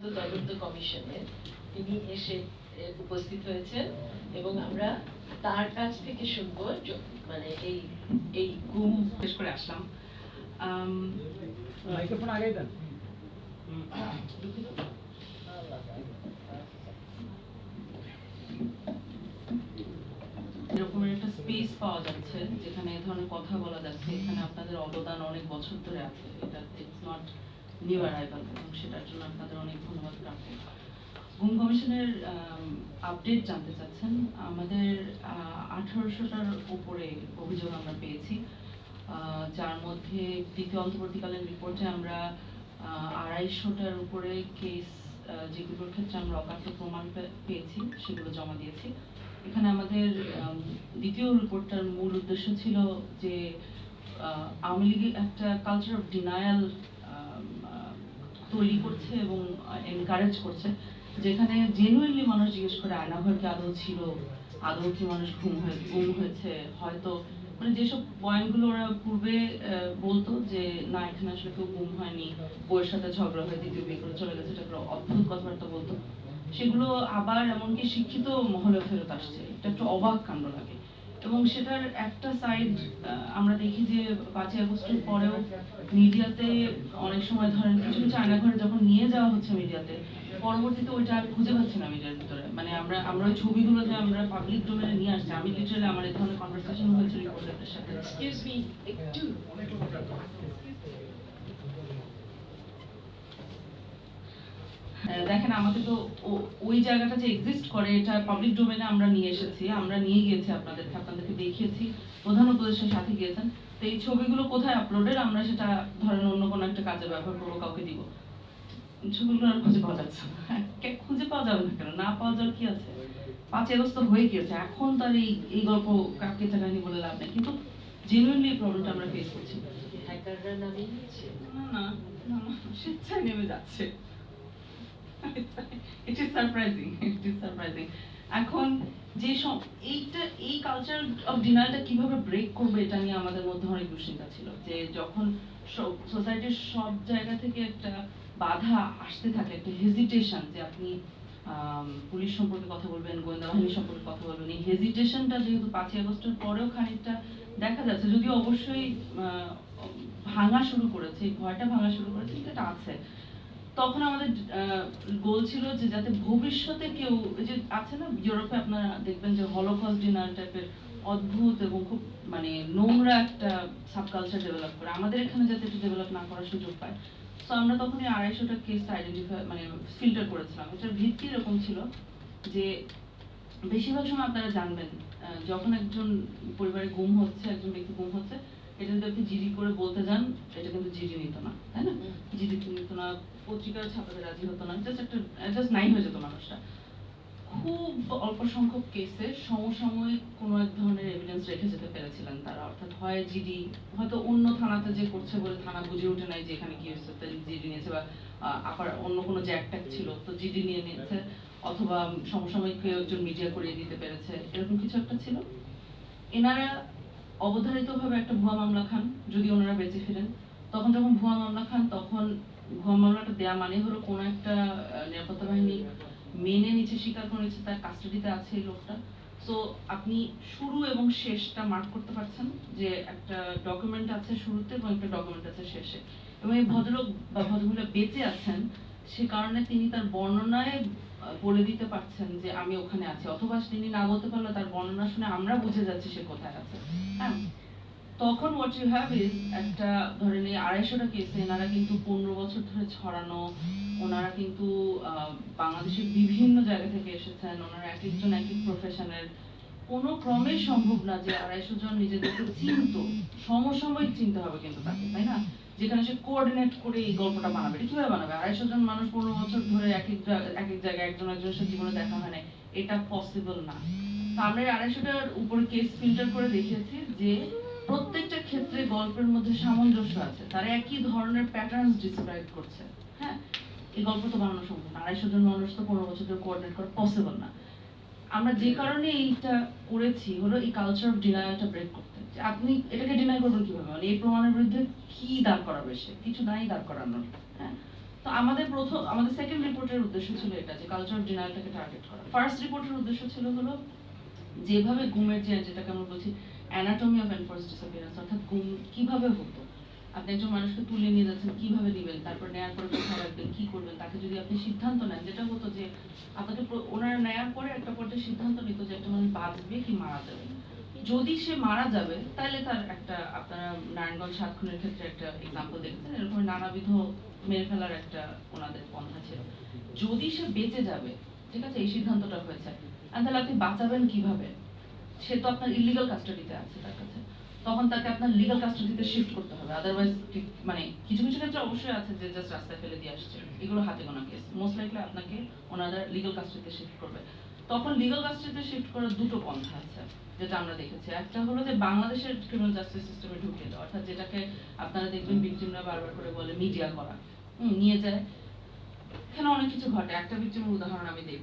তদন্ত কমিশনে তিনি এসে উপস্থিত হয়েছেন এবং আমরা তার কাছ থেকে শুনবো মানে এই এই গুম শেষ করে আসলাম। মাইক্রোফোন আগেই দেন। এরকমের একটা স্পেস পাওয়া যাচ্ছে যেখানে এই ধরনের কথা বলা যাচ্ছে, এখানে আপনাদের অবদান অনেক বছর ধরে আছে, এটা ইটস নট নিউ অ্যারাইভাল, এবং সেটার জন্য আপনাদের অনেক ধন্যবাদ প্রাপ্য। গুম কমিশনের আপডেট জানতে চাচ্ছেন। আমাদের 1800টার উপরে অভিযোগ আমরা পেয়েছি, যার মধ্যে দ্বিতীয় অন্তর্বর্তীকালীন রিপোর্টে আমরা 250টার উপরে কেস যেগুলোর ক্ষেত্রে আমরা অকাট্য প্রমাণ পেয়েছি সেগুলো জমা দিয়েছি। এখানে আমাদের দ্বিতীয় রিপোর্টটার মূল উদ্দেশ্য ছিল যে আওয়ামী লীগ একটা কালচার অফ ডিনায়াল তৈরি করছে এবং এনকারেজ করছে, যেখানে জেনুইনলি মানুষ জিজ্ঞেস করে আয়নাঘর কি আদৌ ছিল, আদৌ কি মানুষ গুম হয়েছে, হয়তো মানে যেসব পয়েন্টগুলো ওরা পূর্বে বলতো যে না এখানে আসলে কেউ গুম হয়নি, বউয়ের সাথে ঝগড়া হয়ে দ্বিতীয় বিয়ে করে চলে গেছে, এটা অদ্ভুত কথাবার্তা বলতো, সেগুলো আবার এমনকি শিক্ষিত মহলে ফেরত আসছে। এটা একটু অবাক কাণ্ড লাগে। এবং সেটার একটা সাইড আমরা দেখি যে 5ই আগস্টের পরেও মিডিয়াতে অনেক সময় ধরেন কিছু কিছু আয়নাঘরে যখন নিয়ে যাওয়া হচ্ছে মিডিয়াতে, পরবর্তীতে ওইটা আর খুঁজে পাচ্ছি না মিডিয়ার ভিতরে। মানে আমরা ওই ছবিগুলো যে আমরা পাবলিক ডোমেনে নিয়ে আসছি, আমি লিটারালি আমার এই ধরনের কনভারসেশন হয়েছে রিপোর্টারদের সাথে। এক্সকিউজ মি একটু দেখেন, আমাকে তো ওই জায়গাটা যে এক্সিস্ট করে এটা পাবলিক ডোমেনে আমরা নিয়ে এসেছি, আমরা নিয়ে গিয়েছি আপনাদেরকে দেখিয়েছি, প্রধান উপদেষ্টার সাথে গিয়েছেন। তো এই ছবিগুলো কোথায় আপলোডেড, আমরা সেটা ধরেন অন্য কোনো একটা কাজে ব্যবহার করবো, কাউকে দিব, ছবিগুলো আর খুঁজে পাওয়া যাচ্ছে না। খুঁজে পাওয়া যাবে না কেন, না পাওয়া যাওয়ার কি আছে? 5ই আগস্ট হয়ে গিয়েছে, এখন তার এই গল্প কাকে চাকানি বলে লাভ নেই। কিন্তু জেনুইনলি এই প্রবলেমটা আমরা ফেস করছি। হ্যাকাররা নামিয়ে নিচ্ছে না না না, স্বেচ্ছায় নেমে যাচ্ছে। It is surprising. এখন যে এই কালচার অফ ডিনায়ালটা কিভাবে ব্রেক করবে এটা নিয়ে আমাদের মধ্যে অনেক দুশ্চিন্তা ছিল, যে যখন সোসাইটির সব জায়গা থেকে একটা বাধা আসতে থাকে, একটা হেজিটেশন, যে আপনি পুলিশ সম্পর্কে কথা বলবেন, গোয়েন্দা বাহিনী সম্পর্কে কথা বলবেন, এই হেজিটেশনটা যেহেতু 5ই আগস্টের পরেও খানিকটা দেখা যাচ্ছে, যদিও অবশ্যই ভাঙা শুরু করেছে, ভয়টা ভাঙা শুরু করেছে, কিন্তু এটা আছে। তখন আমাদের গোল ছিল যে যাতে ভবিষ্যতে কেউ, যে আছে না ইউরোপে আপনারা দেখবেন যে হলোকস্ট ডিনার টাইপের অদ্ভুত এবং খুব মানে নোংরা একটা সাবকালচার ডেভেলপ করে, আমাদের এখানে যাতে এটা ডেভেলপ না করার সুযোগ পায়। তো আমরা তখন এই 250টা কেস আইডেন্টিফাই মানে ফিল্টার করেছিলাম। এটার ভিত্তি এরকম ছিল যে বেশিরভাগ সময় আপনারা জানবেন যখন একজন পরিবারে গুম হচ্ছে, একজন ব্যক্তি গুম হচ্ছে, এটা যদি আপনি জিডি করে বলতে যান, এটা কিন্তু জিডি নিত না, তাই না? জিডি নিত না, পত্রিকার ছাপাতে রাজি হতো না, জাস্ট নাই হয়ে যেত মানুষটা। খুব অল্প সংখ্যক কেসে সমসাময়িক কোনো এক ধরনের এভিডেন্স রেখে যেতে পেরেছিলেন তারা, অর্থাৎ হয় জিডি, হয়তো অন্য থানাতে যে করছে বলে থানা বুঝে ওঠে নাই যে এখানে কি হয়েছে, জিডি নিয়েছে, বা আবার অন্য কোনো যে অ্যাটাক ছিল তো জিডি নিয়ে নিয়েছে, অথবা সমসাময়িক কেউ একজন মিডিয়া করিয়ে দিতে পেরেছে, এরকম কিছু একটা ছিল। এনারা অবধারিতভাবে একটা ভুয়া মামলা খান, যদি ওনারা বেঁচে ফিরেন। তখন যখন ভুয়া মামলা খান, তখন ভুয়া মামলাটা দেয়া মানে হলো কোনো একটা নিরাপত্তা বাহিনী মেনে নিচে, স্বীকার করে নিচ্ছে, তার কাস্টাডিতে আছে এই লোকটা। সো আপনি শুরু এবং শেষটা মার্ক করতে পারছেন, যে একটা ডকুমেন্ট আছে শুরুতে এবং একটা ডকুমেন্ট আছে শেষে, এবং এই ভদ্রলোক বা ভদ্রমহিলা বেঁচে আছেন, সে কারণে তিনি তার বর্ণনায় বলে দিতে পারছেন যে আমি ওখানে আছি, অথবা তিনি না বলতে পারলে তার বর্ণনা শুনে আমরা বুঝে যাচ্ছি সে কোথায় আছে। হ্যাঁ, তখন হোয়াট ইউ হ্যাভ ইজ একটা ধরেন এই 250টা কেসে এনারা কিন্তু 15 বছর ধরে ছড়ানো, ওনারা কিন্তু বাংলাদেশের বিভিন্ন জায়গা থেকে এসেছেন, ওনারা এক একজন এক এক প্রফেশনের, কোনো ক্রমে সম্ভব না যে 250 জন নিজেদেরকে চিনতো, সমসাময়িক চিনতে হবে কিন্তু তাকে, তাই না? যেখানে সে কোঅর্ডিনেট করে এই গল্পটা বানাবে, এটা কিভাবে বানাবে? 250 জন মানুষ 15 বছর ধরে এক এক জায়গায় একজন একজনের সাথে জীবনে দেখা হয় না, এটা পসিবল না। তো আমরা 250টার উপরে কেস ফিল্টার করে দেখেছি যে প্রত্যেকটা ক্ষেত্রে গল্পের মধ্যে সামঞ্জস্য আছে, তারা একই ধরনের প্যাটার্নস ডিসক্রাইব করছে। হ্যাঁ, এই গল্প তো বানানো সম্ভব না, 250 জন মানুষ তো 15 বছর ধরে কোঅর্ডিনেট করা পসিবল না। আমরা যে কারণে এইটা করেছি হলো এই কালচার অফ ডিনায়ালটা ব্রেক করতে। আপনি এটাকে ডিনাই করবেন কিভাবে, মানে এই প্রমাণের বিরুদ্ধে কি দাঁড় করাবে? সে কিছু নাই দাঁড় করানোর। হ্যাঁ, তো আমাদের সেকেন্ড রিপোর্টের উদ্দেশ্য ছিল এটা, যে কালচার অফ ডিনায়ালটাকে টার্গেট করা। ফার্স্ট রিপোর্টের উদ্দেশ্য ছিল হলো যেভাবে গুমের যেটাকে আমরা বলছি অ্যানাটমি অফ এনফোর্সড ডিসঅ্যাপিয়ারেন্স, অর্থাৎ গুম কিভাবে হতো। আপনি একজন মানুষকে তুলে নিয়ে যাচ্ছেন, কিভাবে নেবেন, তারপর নেয়ার পরে কোথায় রাখবেন, কি করবেন, তাকে যদি আপনি সিদ্ধান্ত নেন, যেটা হতো যে আপনাকে ওনারা নেয়ার পরে একটা পর্যায়ে সিদ্ধান্ত নিত যে একটা মানুষ বাঁচবে কি মারা যাবে। যদি সে মারা যাবে তাহলে তার একটা, আপনারা নারায়ণগঞ্জ 7 খুনের ক্ষেত্রে একটা এক্সাম্পল দেখেছেন, এরকম নানাবিধ মেরে ফেলার একটা ওনাদের পন্থা ছিল। যদি সে বেঁচে যাবে, ঠিক আছে, এই সিদ্ধান্তটা হয়েছে, আর তাহলে আপনি বাঁচাবেন কিভাবে? সে তো আপনার ইলিগাল কাস্টাডিতে আছে তার কাছে, তখন তাকে আপনার লিগাল কাস্টাডিতে শিফট করতে হবে। আদারওয়াইজ মানে কিছু কিছু ক্ষেত্রে অবশ্যই আছে যে জাস্ট রাস্তায় ফেলে দিয়ে আসছে, এগুলো হাতে গোনা কেস। মোস্ট লাইকলি আপনাকে ওনাদের লিগাল কাস্টাডিতে শিফট করবে। তখন লিগাল কাস্টাডিতে শিফট করার দুটো পন্থা আছে যেটা আমরা দেখেছি। একটা হলো যে বাংলাদেশের ক্রিমিনাল জাস্টিস সিস্টেমে ঢুকিয়ে দেওয়া, অর্থাৎ যেটাকে আপনারা দেখবেন ভিকটিমরা বারবার করে বলে মিডিয়া করা, নিয়ে যায়। এখানে অনেক কিছু ঘটে। একটা ভিকটিমের উদাহরণ আমি দিই।